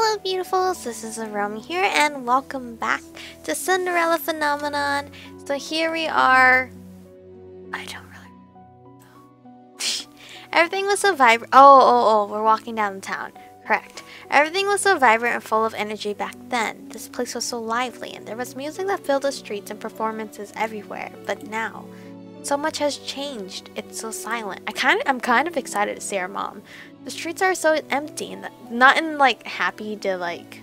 Hello beautifuls, this is Aromi here and welcome back to Cinderella Phenomenon. So here we are. I don't really Everything was so vibrant. We're walking downtown. Correct. Everything was so vibrant and full of energy back then. This place was so lively and there was music that filled the streets and performances everywhere. But now, so much has changed. It's so silent. I'm kind of excited to see our mom. The streets are so empty and not in like happy to like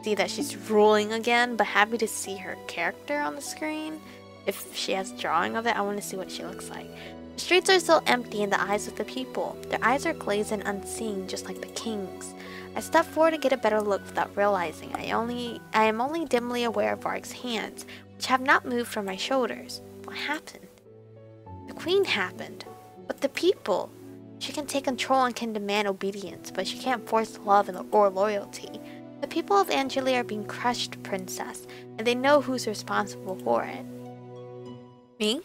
see that she's ruling again, but happy to see her character on the screen. If she has a drawing of it, I want to see what she looks like. The streets are so empty in the eyes of the people. Their eyes are glazed and unseeing, just like the king's. I step forward to get a better look without realizing I am only dimly aware of Varg's hands, which have not moved from my shoulders. What happened? The queen happened. But the people. She can take control and can demand obedience, but she can't force love or loyalty. The people of Angelia are being crushed, princess, and they know who's responsible for it. Me?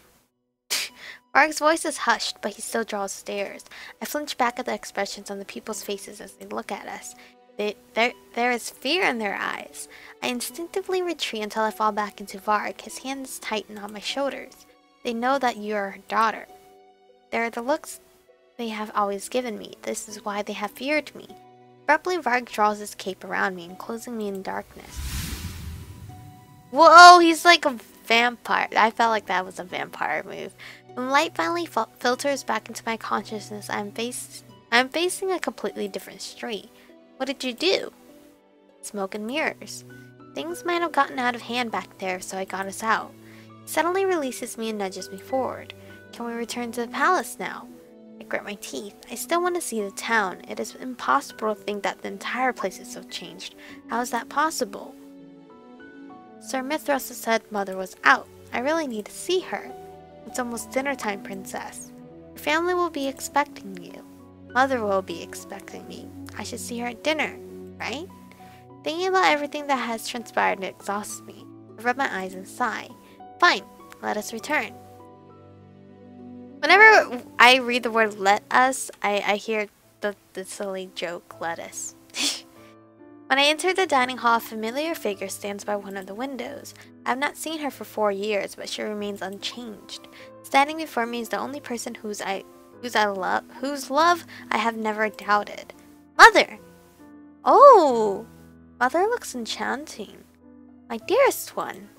Varg's voice is hushed, but he still draws stares. I flinch back at the expressions on the people's faces as they look at us. There is fear in their eyes. I instinctively retreat until I fall back into Varg. His hands tighten on my shoulders. They know that you are her daughter. There are the looks they have always given me. This is why they have feared me. Abruptly, Varg draws his cape around me, enclosing me in darkness. Whoa, he's like a vampire. I felt like that was a vampire move. When light finally filters back into my consciousness, I'm facing a completely different street. What did you do? Smoke and mirrors. Things might have gotten out of hand back there, so I got us out. He suddenly releases me and nudges me forward. Can we return to the palace now? I grit my teeth. I still want to see the town. It is impossible to think that the entire place is so changed. How is that possible? Sir Mithras said Mother was out. I really need to see her. It's almost dinner time, princess. Your family will be expecting you. Mother will be expecting me. I should see her at dinner, right? Thinking about everything that has transpired exhausts me. I rub my eyes and sigh. Fine, let us return. Whenever I read the word let us, I hear the silly joke, lettuce. When I enter the dining hall, a familiar figure stands by one of the windows. I have not seen her for 4 years, but she remains unchanged. Standing before me is the only person whose love I have never doubted. Mother! Oh! Mother looks enchanting. My dearest one.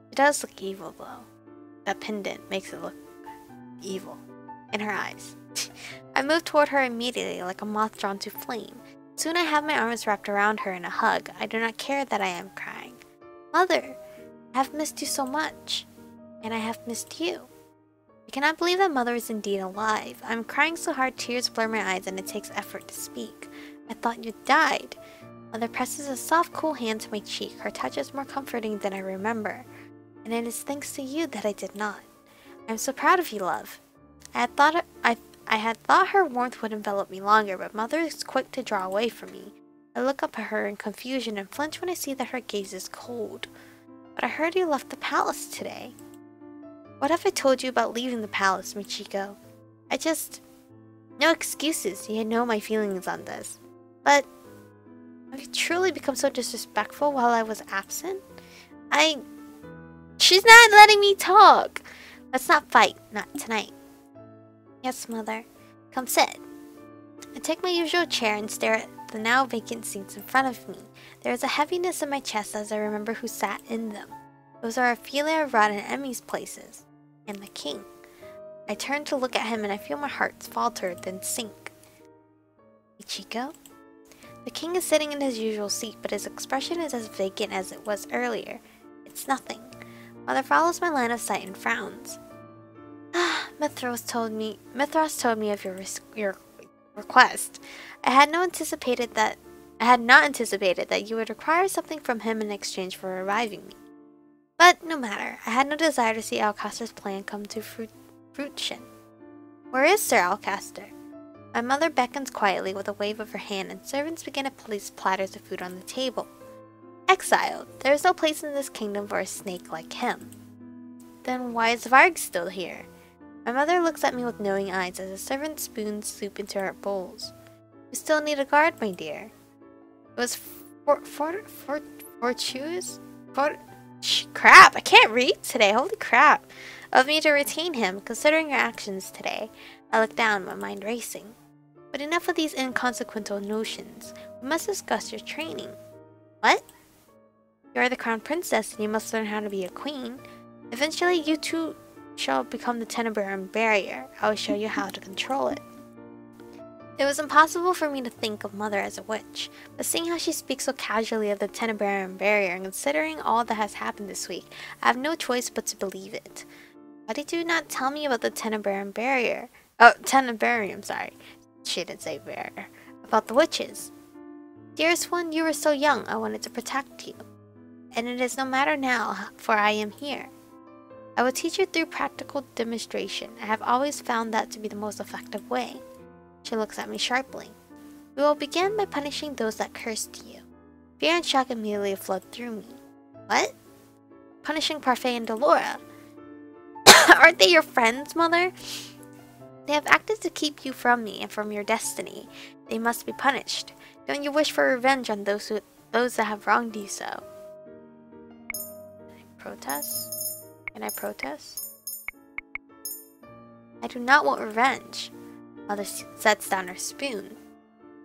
She does look evil, though. That pendant makes it look evil in her eyes. I move toward her immediately like a moth drawn to flame. Soon I have my arms wrapped around her in a hug. I do not care that I am crying. Mother, I have missed you so much. And I have missed you. I cannot believe that Mother is indeed alive. I'm crying so hard tears blur my eyes and it takes effort to speak. I thought you died. Mother presses a soft, cool hand to my cheek. Her touch is more comforting than I remember. And it is thanks to you that I did not. I'm so proud of you, love. I had thought her warmth would envelop me longer, but Mother is quick to draw away from me. I look up at her in confusion and flinch when I see that her gaze is cold. But I heard you left the palace today. What have I told you about leaving the palace, Michiko? No excuses, you know my feelings on this. But, have you truly become so disrespectful while I was absent? She's not letting me talk! Let's not fight, not tonight. Yes, Mother. Come sit. I take my usual chair and stare at the now vacant seats in front of me. There is a heaviness in my chest as I remember who sat in them. Those are Ophelia, Rod, and Emmy's places. And the king. I turn to look at him and I feel my heart falter, then sink. Michiko? The king is sitting in his usual seat, but his expression is as vacant as it was earlier. It's nothing. Mother follows my line of sight and frowns. Mithras told me of your request. I had not anticipated that you would require something from him in exchange for reviving me. But no matter, I had no desire to see Alcaster's plan come to fruition. Where is Sir Alcaster? My mother beckons quietly with a wave of her hand, and servants begin to place platters of food on the table. Exiled. There is no place in this kingdom for a snake like him. Then why is Varg still here? My mother looks at me with knowing eyes as a servant spoons soup into her bowls. You still need a guard, my dear. It was Fortunes? Crap, I can't read today, holy crap. Of me to retain him, considering your actions today. I look down, my mind racing. But enough of these inconsequential notions. We must discuss your training. What? You are the crown princess and you must learn how to be a queen. Eventually, you too shall become the Tenebrarum barrier. I will show you how to control it. It was impossible for me to think of Mother as a witch, but seeing how she speaks so casually of the Tenebrarum barrier and considering all that has happened this week, I have no choice but to believe it. Why did you not tell me about the Tenebrarum barrier? Oh, Tenebrarum, sorry. She didn't say barrier. About the witches. Dearest one, you were so young, I wanted to protect you. And it is no matter now, for I am here. I will teach you through practical demonstration. I have always found that to be the most effective way. She looks at me sharply. We will begin by punishing those that cursed you. Fear and shock immediately flowed through me. What? Punishing Parfait and Delora? Aren't they your friends, Mother? They have acted to keep you from me and from your destiny. They must be punished. Don't you wish for revenge on those that have wronged you so? Can I protest? Can I protest? I do not want revenge. Mother sets down her spoon.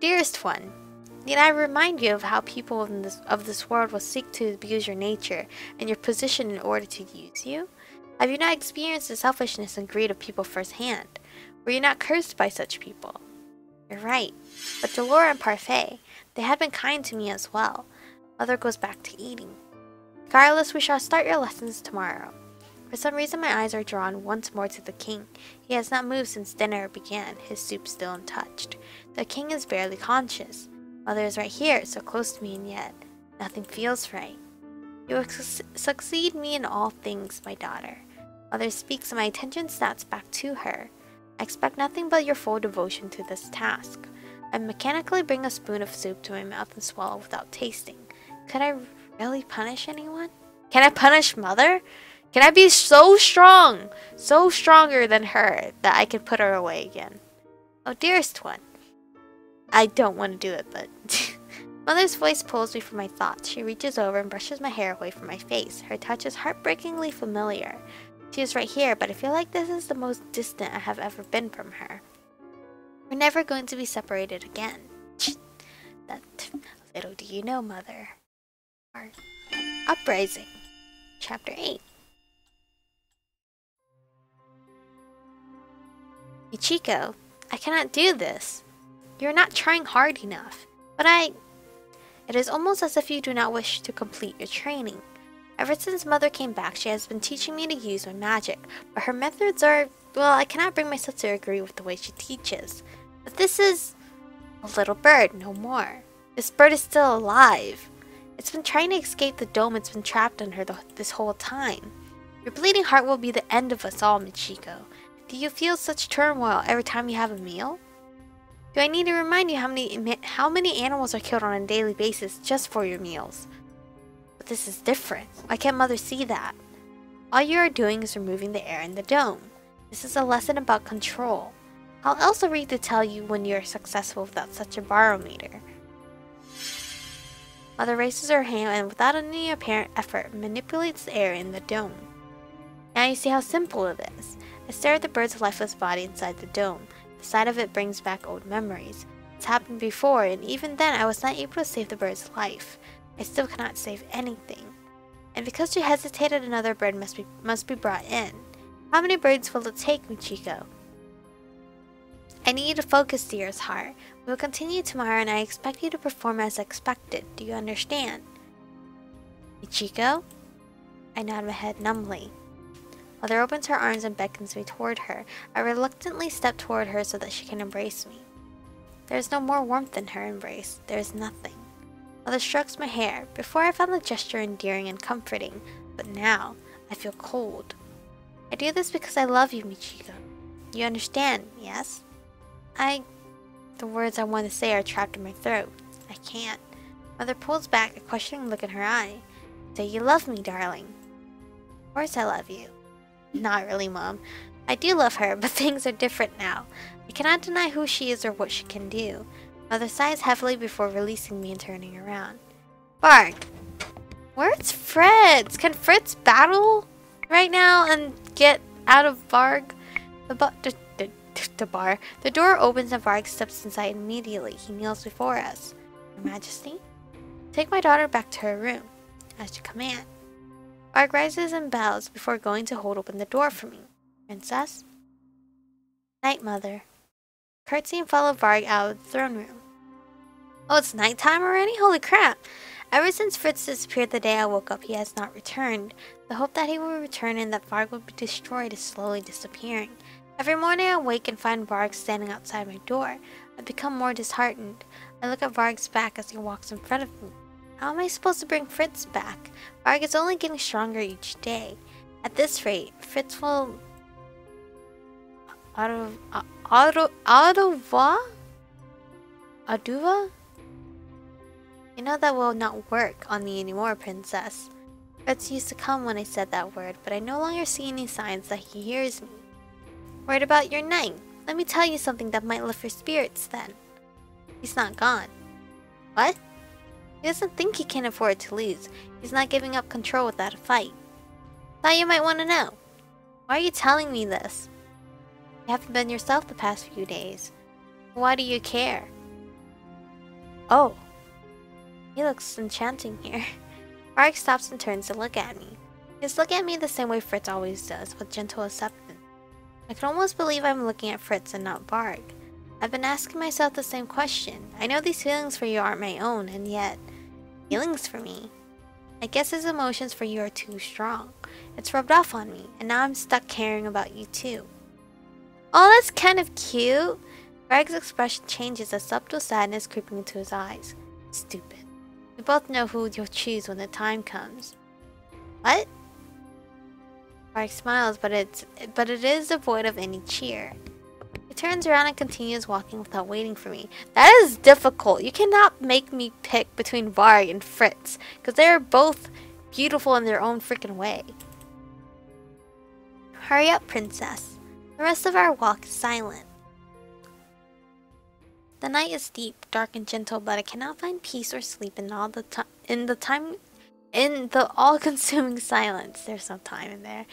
Dearest one, need I remind you of how people of this world will seek to abuse your nature and your position in order to use you? Have you not experienced the selfishness and greed of people firsthand? Were you not cursed by such people? You're right, but Delora and Parfait, they had been kind to me as well. Mother goes back to eating. Regardless, we shall start your lessons tomorrow. For some reason my eyes are drawn once more to the king. He has not moved since dinner began, his soup still untouched. The king is barely conscious. Mother is right here, so close to me, and yet nothing feels right. You will succeed me in all things, my daughter. Mother speaks and my attention snaps back to her. I expect nothing but your full devotion to this task. I mechanically bring a spoon of soup to my mouth and swallow without tasting. Could I really punish anyone? Can I punish Mother? Can I be so strong, so stronger than her, that I can put her away again? Oh, dearest one. I don't want to do it, but... Mother's voice pulls me from my thoughts. She reaches over and brushes my hair away from my face. Her touch is heartbreakingly familiar. She is right here, but I feel like this is the most distant I have ever been from her. We're never going to be separated again. That little do you know, Mother. Uprising. Chapter 8. Michiko, I cannot do this. You are not trying hard enough. But It is almost as if you do not wish to complete your training. Ever since Mother came back, she has been teaching me to use my magic, but her methods are... well, I cannot bring myself to agree with the way she teaches. But this is... a little bird, no more. This bird is still alive. It's been trying to escape the dome it's been trapped under this whole time. Your bleeding heart will be the end of us all, Michiko. Do you feel such turmoil every time you have a meal? Do I need to remind you how many animals are killed on a daily basis just for your meals? But this is different. Why can't Mother see that? All you are doing is removing the air in the dome. This is a lesson about control. How else are we to tell you when you are successful without such a barometer? Mother raises her hand and without any apparent effort manipulates the air in the dome. Now you see how simple it is. I stare at the bird's lifeless body inside the dome. The sight of it brings back old memories. It's happened before, and even then I was not able to save the bird's life. I still cannot save anything. And because she hesitated, another bird must be brought in. How many birds will it take, Michiko? I need you to focus, dearest heart. We will continue tomorrow, and I expect you to perform as expected. Do you understand? Michiko? I nod my head numbly. Mother opens her arms and beckons me toward her. I reluctantly step toward her so that she can embrace me. There is no more warmth in her embrace. There is nothing. Mother strokes my hair. Before I found the gesture endearing and comforting, but now I feel cold. I do this because I love you, Michiko. You understand, yes? The words I want to say are trapped in my throat. I can't. Mother pulls back, a questioning look in her eye. Say you love me, darling. Of course I love you. Not really, Mom. I do love her, but things are different now. I cannot deny who she is or what she can do. Mother sighs heavily before releasing me and turning around. Varg, where's Fritz? Can Fritz battle right now and get out of Varg? The bar. The door opens and Varg steps inside immediately. He kneels before us. Your Majesty? Take my daughter back to her room. As you command. Varg rises and bows before going to hold open the door for me. Princess? Night, Mother. Curtsy and follow Varg out of the throne room. Oh, it's nighttime already? Holy crap! Ever since Fritz disappeared the day I woke up, he has not returned. The hope that he will return and that Varg will be destroyed is slowly disappearing. Every morning I wake and find Varg standing outside my door. I become more disheartened. I look at Varg's back as he walks in front of me. How am I supposed to bring Fritz back? Varg is only getting stronger each day. At this rate, Fritz will... Aduva? You know that will not work on me anymore, Princess. Fritz used to come when I said that word, but I no longer see any signs that he hears me. Worried about your knight? Let me tell you something that might lift your spirits then. He's not gone. What? He doesn't think he can afford to lose. He's not giving up control without a fight. Thought you might want to know. Why are you telling me this? You haven't been yourself the past few days. Why do you care? Oh. He looks enchanting here. Varg stops and turns to look at me. He's looking at me the same way Fritz always does, with gentle acceptance. I can almost believe I'm looking at Fritz and not Varg. I've been asking myself the same question. I know these feelings for you aren't my own, and yet... feelings for me? I guess his emotions for you are too strong. It's rubbed off on me, and now I'm stuck caring about you too. Oh, that's kind of cute! Varg's expression changes as subtle sadness creeping into his eyes. Stupid. We both know who you'll choose when the time comes. What? Varg smiles, but it is devoid of any cheer. He turns around and continues walking without waiting for me. That is difficult. You cannot make me pick between Varg and Fritz, because they are both beautiful in their own freaking way. Hurry up, Princess. The rest of our walk is silent. The night is deep, dark, and gentle, but I cannot find peace or sleep in the all-consuming silence. There's no time in there.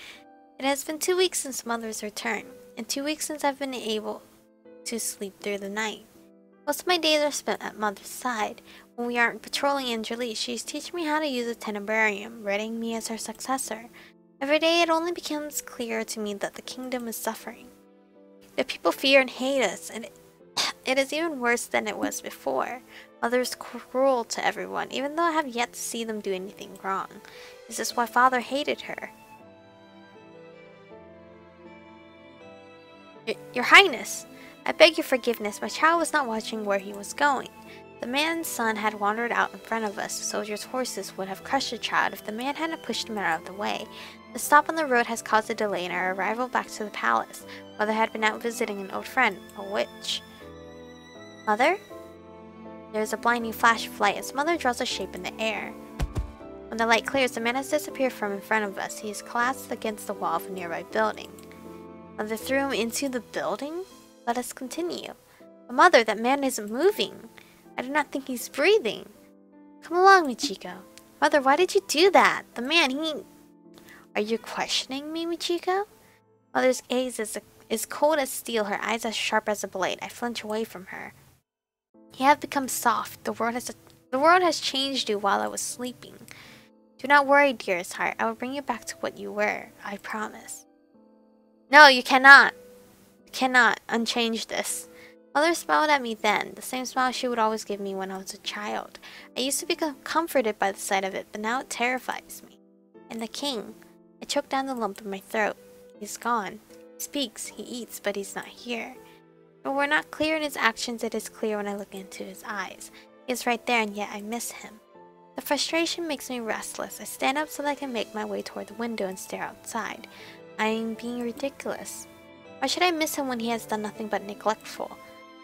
It has been 2 weeks since Mother's return, and 2 weeks since I've been able to sleep through the night. Most of my days are spent at Mother's side. When we aren't patrolling Angelis, she's teaching me how to use a tenebrarium, readying me as her successor. Every day it only becomes clearer to me that the kingdom is suffering. The people fear and hate us, and it is even worse than it was before. Mother is cruel to everyone, even though I have yet to see them do anything wrong. Is this why Father hated her? Your Highness, I beg your forgiveness. My child was not watching where he was going. The man's son had wandered out in front of us. Soldiers' horses would have crushed the child if the man hadn't pushed him out of the way. The stop on the road has caused a delay in our arrival back to the palace. Mother had been out visiting an old friend, a witch. Mother? There is a blinding flash of light as Mother draws a shape in the air. When the light clears, the man has disappeared from in front of us. He is collapsed against the wall of a nearby building. Mother threw him into the building? Let us continue. But Mother, that man isn't moving. I do not think he's breathing. Come along, Michiko. Mother, why did you do that? The man, he... Are you questioning me, Michiko? Mother's gaze is cold as steel, her eyes as sharp as a blade. I flinch away from her. You have become soft. The world has changed you while I was sleeping. Do not worry, dearest heart. I will bring you back to what you were. I promise. No, you cannot. You cannot unchange this. Mother smiled at me then, the same smile she would always give me when I was a child. I used to become comforted by the sight of it, but now it terrifies me. And the king. I choked down the lump in my throat. He's gone. He speaks, he eats, but he's not here. But we're not clear in his actions, it is clear when I look into his eyes. He is right there, and yet I miss him. The frustration makes me restless. I stand up so that I can make my way toward the window and stare outside. I am being ridiculous. Why should I miss him when he has done nothing but neglectful?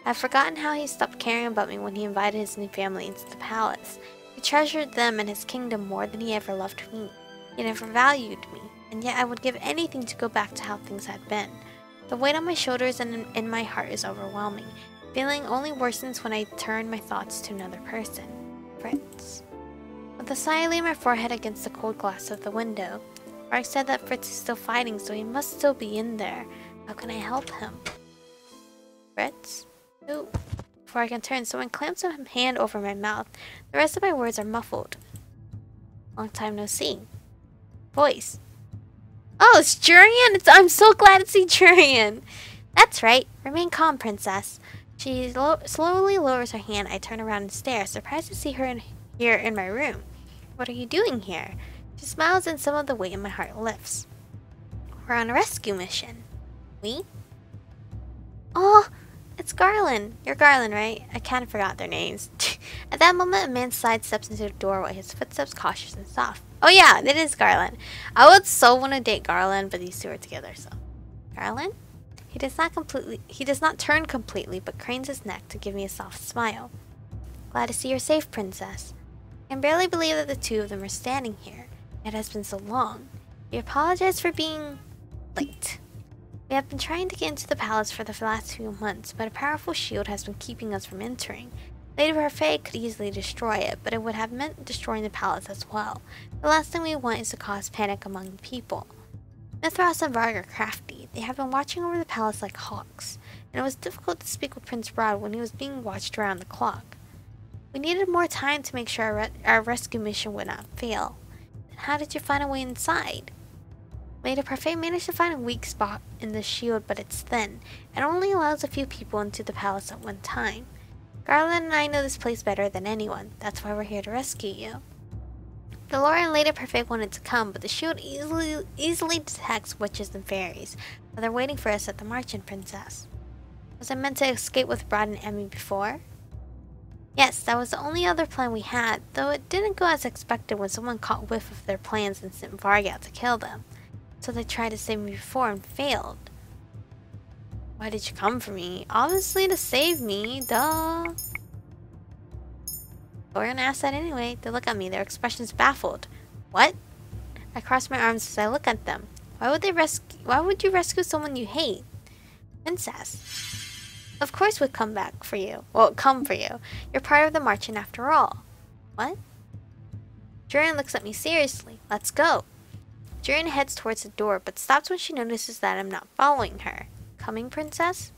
I have forgotten how he stopped caring about me when he invited his new family into the palace. He treasured them and his kingdom more than he ever loved me. He never valued me, and yet I would give anything to go back to how things had been. The weight on my shoulders and in my heart is overwhelming. Feeling only worsens when I turn my thoughts to another person. Fritz. With a sigh, I lay my forehead against the cold glass of the window. Varg said that Fritz is still fighting, so he must still be in there. How can I help him? Fritz? Who? Before I can turn, someone clamps a hand over my mouth. The rest of my words are muffled. Long time no see. Voice. Oh, it's Jurian! I'm so glad to see Jurian! That's right. Remain calm, princess. She slowly lowers her hand. I turn around and stare, surprised to see her here in my room. What are you doing here? She smiles and some of the weight in my heart lifts. We're on a rescue mission. We? Oh, it's Garland. You're Garland, right? I kind of forgot their names. At that moment, a man sidesteps into the doorway, his footsteps cautious and soft. Oh yeah, it is Garland. I would so want to date Garland, but these two are together, so. Garland? He does not turn completely, but cranes his neck to give me a soft smile. Glad to see you're safe, princess. I can barely believe that the two of them are standing here. It has been so long. We apologize for being late. We have been trying to get into the palace for the last few months, but a powerful shield has been keeping us from entering. Lady Parfait could easily destroy it, but it would have meant destroying the palace as well. The last thing we want is to cause panic among the people. Mithras and Varg are crafty. They have been watching over the palace like hawks, and it was difficult to speak with Prince Rod when he was being watched around the clock. We needed more time to make sure our rescue mission would not fail. Then how did you find a way inside? Lady Parfait managed to find a weak spot in the shield, but it's thin, and only allows a few people into the palace at one time. Garland and I know this place better than anyone. That's why we're here to rescue you. Delora and Lady Parfait wanted to come, but the shield easily detects witches and fairies, but they're waiting for us at the Marchand Princess. Was I meant to escape with Rod and Emmy before? Yes, that was the only other plan we had, though it didn't go as expected when someone caught whiff of their plans and sent Varg out to kill them. So they tried to save me before and failed. Why did you come for me? Obviously to save me, duh. Dorian asked that anyway. They look at me, their expressions baffled. What? I cross my arms as I look at them. Why would you rescue someone you hate? Princess. Of course we'd come back for you. Well, come for you. You're part of the Marchand after all. What? Jurian looks at me seriously. Let's go. Jurian heads towards the door, but stops when she notices that I'm not following her. Coming, princess?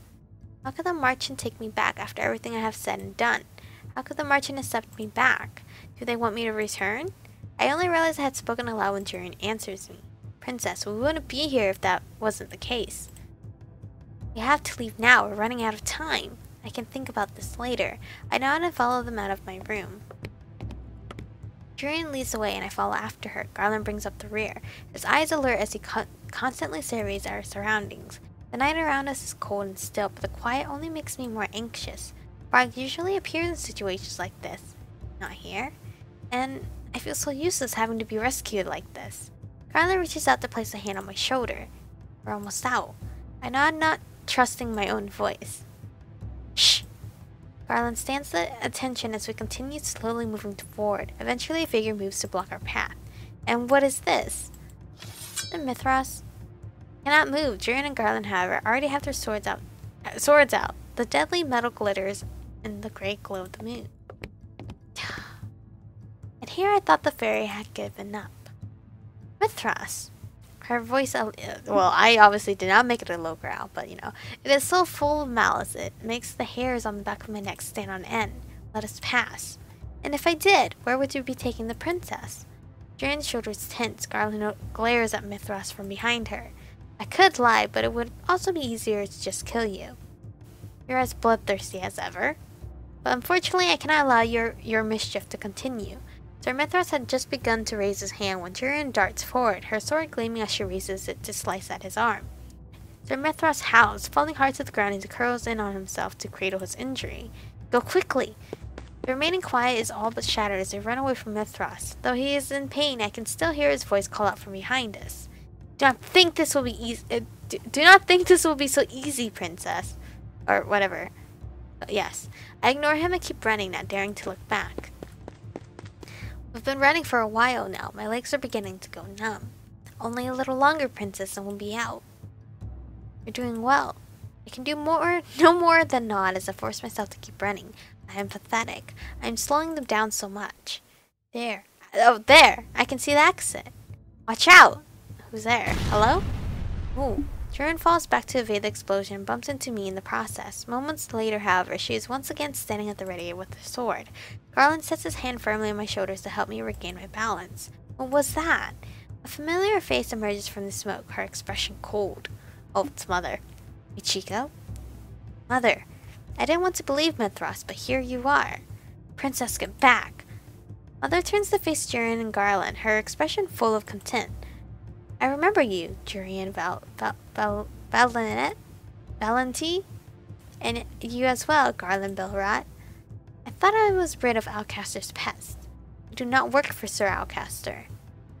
How could the Marchand take me back after everything I have said and done? How could the Marchand accept me back? Do they want me to return? I only realized I had spoken aloud when Jurian answers me. Princess, we wouldn't be here if that wasn't the case. We have to leave now. We're running out of time. I can think about this later. I nod and follow them out of my room. Jurian leads the way and I follow after her. Garland brings up the rear. His eyes alert as he constantly surveys our surroundings. The night around us is cold and still, but the quiet only makes me more anxious. Varg usually appears in situations like this. Not here. And I feel so useless having to be rescued like this. Garland reaches out to place a hand on my shoulder. We're almost out. I nod, not trusting my own voice. Shh! Garland stands at attention as we continue slowly moving forward. Eventually a figure moves to block our path. And what is this? The Mithras. Cannot move. Jurian and Garland, however, already have their swords out. The deadly metal glitters in the gray glow of the moon. And here I thought the fairy had given up. Mithras. Her voice, well, I obviously did not make it a low growl, but you know, it is so full of malice it makes the hairs on the back of my neck stand on end. Let us pass. And if I did, where would you be taking the princess? Jurian's shoulders tense. Garland glares at Mithras from behind her. I could lie, but it would also be easier to just kill you. You're as bloodthirsty as ever. But unfortunately, I cannot allow your mischief to continue. Sir Mithras had just begun to raise his hand when Jurian darts forward, her sword gleaming as she raises it to slice at his arm. Sir Mithras howls, falling hard to the ground as he curls in on himself to cradle his injury. Go quickly! The remaining quiet is all but shattered as they run away from Mithras. Though he is in pain, I can still hear his voice call out from behind us. Do not think this will be easy. Do not think this will be so easy, princess. Or whatever. But yes. I ignore him and keep running, not daring to look back. We've been running for a while now. My legs are beginning to go numb. Only a little longer, princess, and we'll be out. You're doing well. I can do no more than nod as I force myself to keep running. I am pathetic. I am slowing them down so much. There, Oh, there! I can see the exit. Watch out! Who's there? Hello? Ooh. Jurin falls back to evade the explosion and bumps into me in the process. Moments later, however, she is once again standing at the ready with her sword. Garland sets his hand firmly on my shoulders to help me regain my balance. What was that? A familiar face emerges from the smoke, her expression cold. Oh, it's Mother. Michiko? Mother. I didn't want to believe Mithras, but here you are. Princess, get back. Mother turns to face Jurin and Garland, her expression full of contempt. I remember you, Jurin Valenti, and you as well, Garland Bilrat. I thought I was rid of Alcaster's pest. You do not work for Sir Alcaster.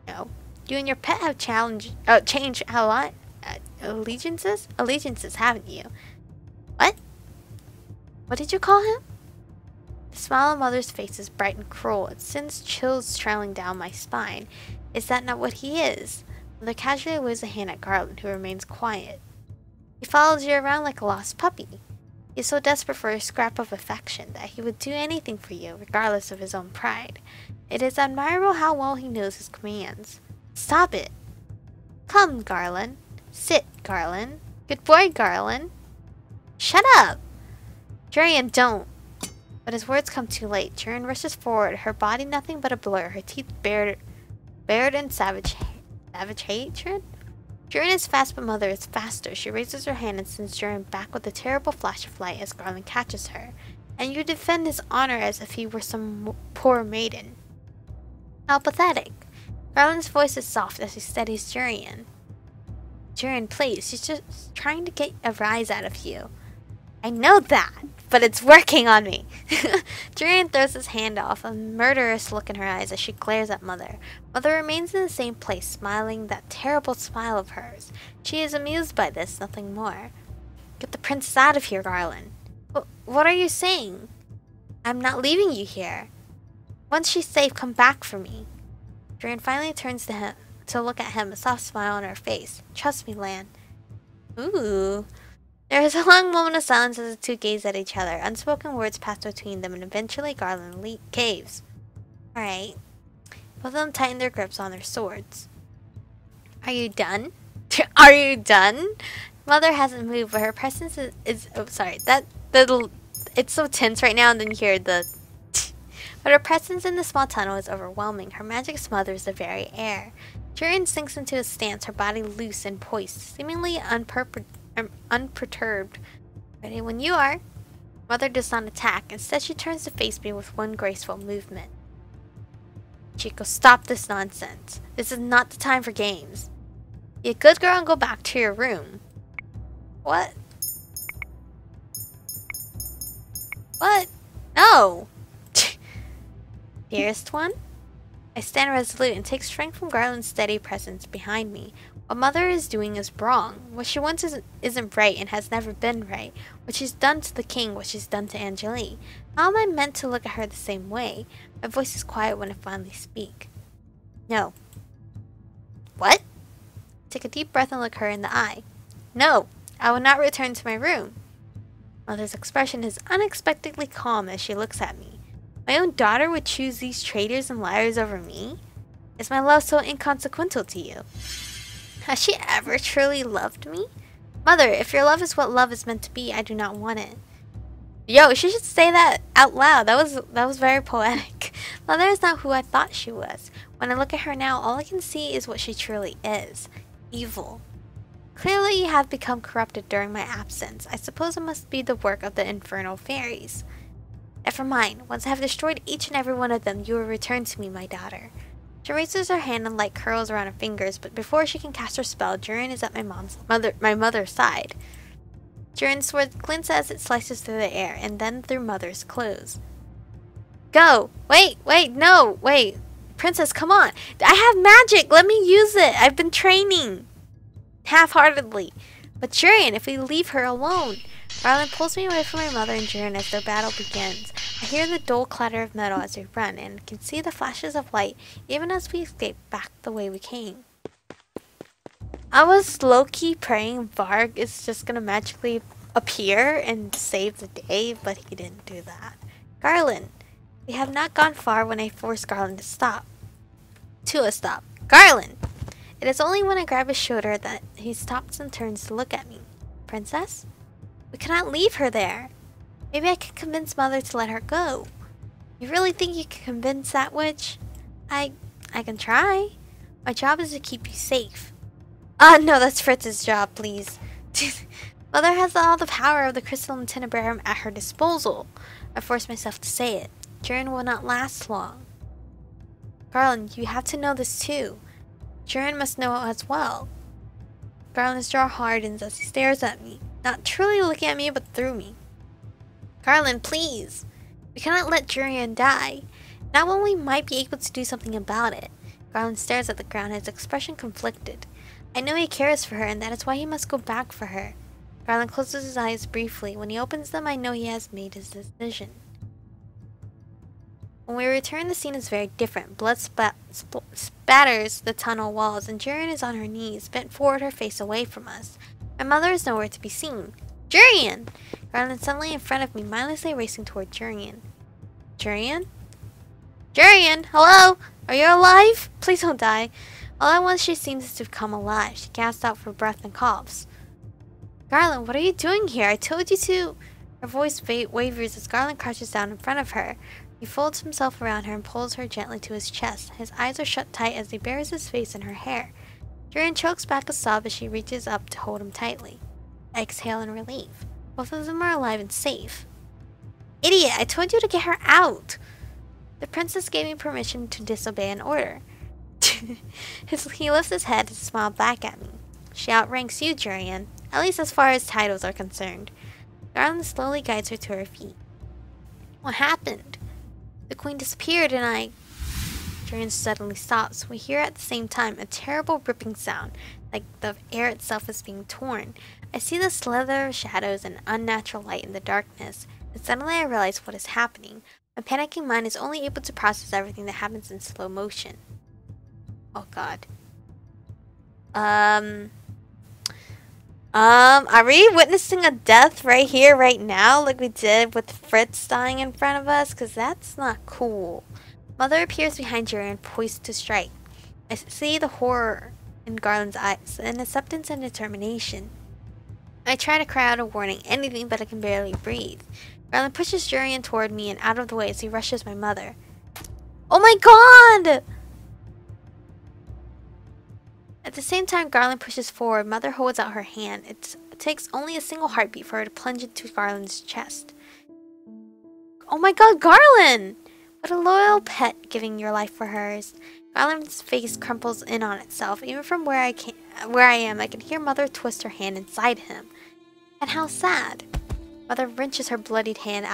No. You and your pet have changed a lot. Allegiances, haven't you? What? What did you call him? The smile on Mother's face is bright and cruel. It sends chills trailing down my spine. Is that not what he is? Mother casually waves a hand at Garland, who remains quiet. He follows you around like a lost puppy. He is so desperate for a scrap of affection that he would do anything for you, regardless of his own pride. It is admirable how well he knows his commands. Stop it! Come, Garland. Sit, Garland. Good boy, Garland. Shut up! Jurin, don't! But his words come too late. Jurin rushes forward, her body nothing but a blur, her teeth bared in savage hatred? Jurin is fast, but Mother is faster. She raises her hand and sends Jurin back with a terrible flash of light as Garland catches her. And you defend his honor as if he were some poor maiden. How pathetic. Garland's voice is soft as he steadies Jurin. Jurin, please, she's just trying to get a rise out of you. I know that, but it's working on me. Jurin throws his hand off, a murderous look in her eyes as she glares at Mother. Mother remains in the same place, smiling that terrible smile of hers. She is amused by this, nothing more. Get the princess out of here, Garland. What are you saying? I'm not leaving you here. Once she's safe, come back for me. Jurin finally turns to him to look at him, a soft smile on her face. Trust me, Lan. Ooh. There is a long moment of silence as the two gaze at each other. Unspoken words pass between them, and eventually Garland caves. Alright. Both of them tighten their grips on their swords. Are you done? Are you done? Mother hasn't moved, but her presence is oh, sorry. It's so tense right now, and then you hear the but her presence in the small tunnel is overwhelming. Her magic smothers the very air. Jurin sinks into a stance, her body loose and poised, seemingly unperturbed. Ready when you are. Mother does not attack. Instead, she turns to face me with one graceful movement. Chico, stop this nonsense. This is not the time for games. Be a good girl and go back to your room. What? What? No! Dearest one? I stand resolute and take strength from Garland's steady presence behind me. What Mother is doing is wrong. What she wants isn't right and has never been right. What she's done to the king, what she's done to Angelique. How am I meant to look at her the same way? My voice is quiet when I finally speak. No. What? Take a deep breath and look her in the eye. No, I will not return to my room. Mother's expression is unexpectedly calm as she looks at me. My own daughter would choose these traitors and liars over me? Is my love so inconsequential to you? Has she ever truly loved me? Mother, if your love is what love is meant to be, I do not want it. Yo, she should say that out loud. That was very poetic. Mother is not who I thought she was. When I look at her now, all I can see is what she truly is. Evil. Clearly you have become corrupted during my absence. I suppose it must be the work of the infernal fairies. Never mind. Once I have destroyed each and every one of them, you will return to me, my daughter. She raises her hand and light curls around her fingers, but before she can cast her spell, Jurin is at my mother's side. Jurin's sword glints as it slices through the air, and then through Mother's clothes. Go! Wait, no, wait. Princess, come on. I have magic! Let me use it! I've been training! Half-heartedly. But Jurin, if we leave her alone... Garland pulls me away from my mother and Jurin as their battle begins. I hear the dull clatter of metal as we run, and can see the flashes of light even as we escape back the way we came. I was low-key praying Varg is just gonna magically appear and save the day, but he didn't do that. Garland! We have not gone far when I forced Garland to stop. To a stop. Garland! It is only when I grab his shoulder that he stops and turns to look at me. Princess? We cannot leave her there. Maybe I can convince Mother to let her go. You really think you can convince that witch? I can try. My job is to keep you safe. No, that's Fritz's job, please. Mother has all the power of the Crystalline Tenebrarum at her disposal. I force myself to say it. Jurian will not last long. Garland, you have to know this too. Jurian must know it as well. Garland's jaw hardens as he stares at me, not truly looking at me but through me. Garland, please. We cannot let Jurian die. Not when we might be able to do something about it. Garland stares at the ground, his expression conflicted. I know he cares for her, and that is why he must go back for her. Garland closes his eyes briefly. When he opens them, I know he has made his decision. When we return, the scene is very different. Blood spatters the tunnel walls, and Jurian is on her knees, bent forward, her face away from us. My mother is nowhere to be seen. Jurian! Garland suddenly in front of me, mindlessly racing toward Jurian. Jurian? Jurian! Hello? Are you alive? Please don't die. All at once she seems to come alive. She gasps out for breath and coughs. Garland, what are you doing here? I told you to... Her voice wavers as Garland crouches down in front of her. He folds himself around her and pulls her gently to his chest. His eyes are shut tight as he buries his face in her hair. Jurian chokes back a sob as she reaches up to hold him tightly. I exhale in relief. Both of them are alive and safe. Idiot! I told you to get her out! The princess gave me permission to disobey an order. He lifts his head and smiles back at me. She outranks you, Jurian. At least as far as titles are concerned. Garland slowly guides her to her feet. What happened? The queen disappeared and I... Jurian suddenly stops. We hear at the same time a terrible ripping sound, like the air itself is being torn. I see the slither of shadows and unnatural light in the darkness, and suddenly I realize what is happening. My panicking mind is only able to process everything that happens in slow motion. Oh god. Are we witnessing a death right here, right now, like we did with Fritz dying in front of us? Because that's not cool. Mother appears behind Jurian, poised to strike. I see the horror in Garland's eyes, an acceptance and determination. I try to cry out a warning, anything, but I can barely breathe. Garland pushes Jurian toward me and out of the way as he rushes my mother. Oh my god! At the same time Garland pushes forward, Mother holds out her hand. It takes only a single heartbeat for her to plunge into Garland's chest. Oh my god, Garland! What a loyal pet, giving your life for hers. Garland's face crumples in on itself. Even from where I am, I can hear Mother twist her hand inside him. And how sad. Mother wrenches her bloodied hand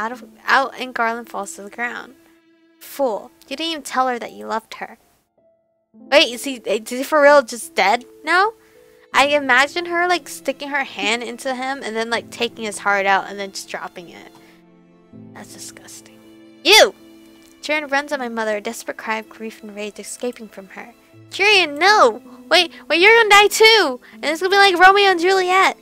out and Garland falls to the ground. Fool, you didn't even tell her that you loved her. Wait, is he for real just dead now? I imagine her like sticking her hand into him and then like taking his heart out and then just dropping it. That's disgusting. You! Jurian runs at my mother, a desperate cry of grief and rage escaping from her. Jurian, no! Wait, you're gonna die too! And it's gonna be like Romeo and Juliet!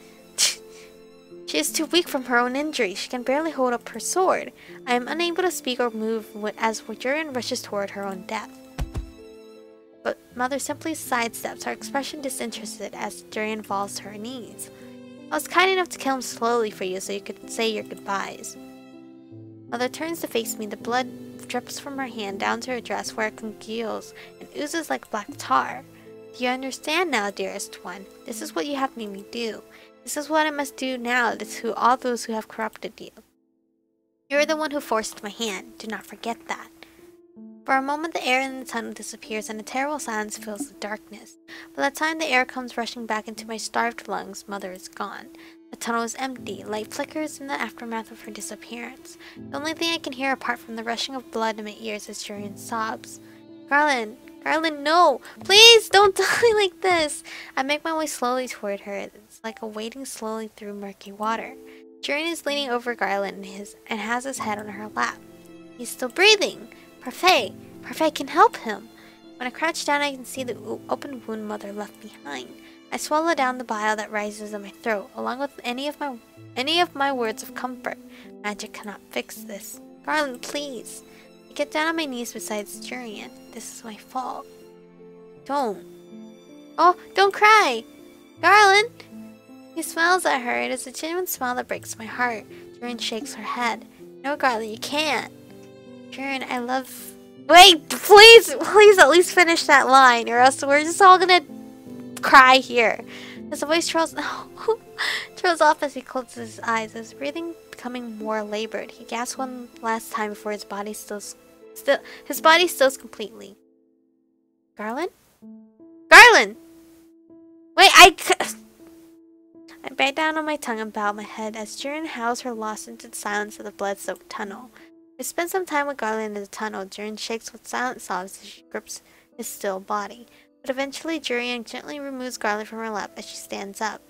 She is too weak from her own injury. She can barely hold up her sword. I am unable to speak or move as Jurian rushes toward her own death. But Mother simply sidesteps, her expression disinterested as Jurian falls to her knees. I was kind enough to kill him slowly for you so you could say your goodbyes. Mother turns to face me. The blood drips from her hand down to her dress where it congeals and oozes like black tar. Do you understand now, dearest one? This is what you have made me do. This is what I must do now to all those who have corrupted you. You are the one who forced my hand. Do not forget that. For a moment the air in the tunnel disappears and a terrible silence fills the darkness. By the time the air comes rushing back into my starved lungs, Mother is gone. The tunnel is empty. Light flickers in the aftermath of her disappearance. The only thing I can hear apart from the rushing of blood in my ears is Jurian's sobs. Garland, no! Please don't die like this! I make my way slowly toward her. It's like a wading slowly through murky water. Jurian is leaning over Garland and has his head on her lap. He's still breathing! Parfait can help him! When I crouch down, I can see the open wound Mother left behind. I swallow down the bile that rises in my throat, along with any of my words of comfort. Magic cannot fix this. Garland, please! I get down on my knees beside Jurian. This is my fault. Don't. Oh, don't cry! Garland! He smiles at her. It is a genuine smile that breaks my heart. Jurian shakes her head. No, Garland, you can't. Jurian, I love... Wait, please at least finish that line, or else we're just all gonna cry here. As the voice trails off as he closes his eyes, his breathing becoming more labored. He gasps one last time before his body stills completely. Garland? Garland! Wait, I bite down on my tongue and bow my head as Jurian howls her lost into the silence of the blood-soaked tunnel. I spend some time with Garland in the tunnel. Jurian shakes with silent sobs as she grips his still body. But eventually, Jurian gently removes Garland from her lap as she stands up.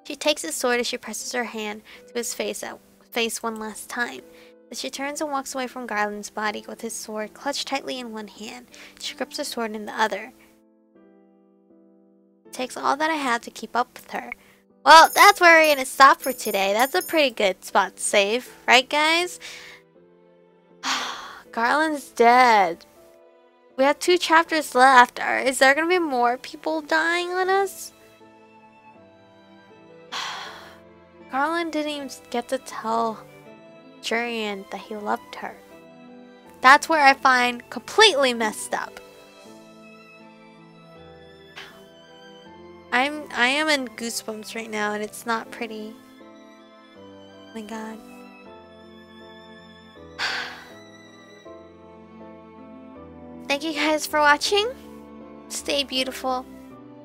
She takes his sword as she presses her hand to his face one last time. As she turns and walks away from Garland's body with his sword clutched tightly in one hand, she grips her sword in the other. It takes all that I have to keep up with her. Well, that's where we're gonna stop for today. That's a pretty good spot to save, right guys? Garland's dead. We have 2 chapters left. Is there gonna be more people dying on us? Garland didn't even get to tell Jurian that he loved her. That's where I find completely messed up. I am in goosebumps right now, and it's not pretty. Oh my god. Thank you guys for watching. Stay beautiful,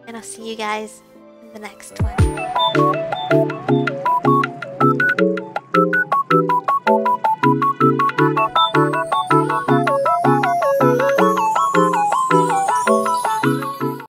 and I'll see you guys in the next one.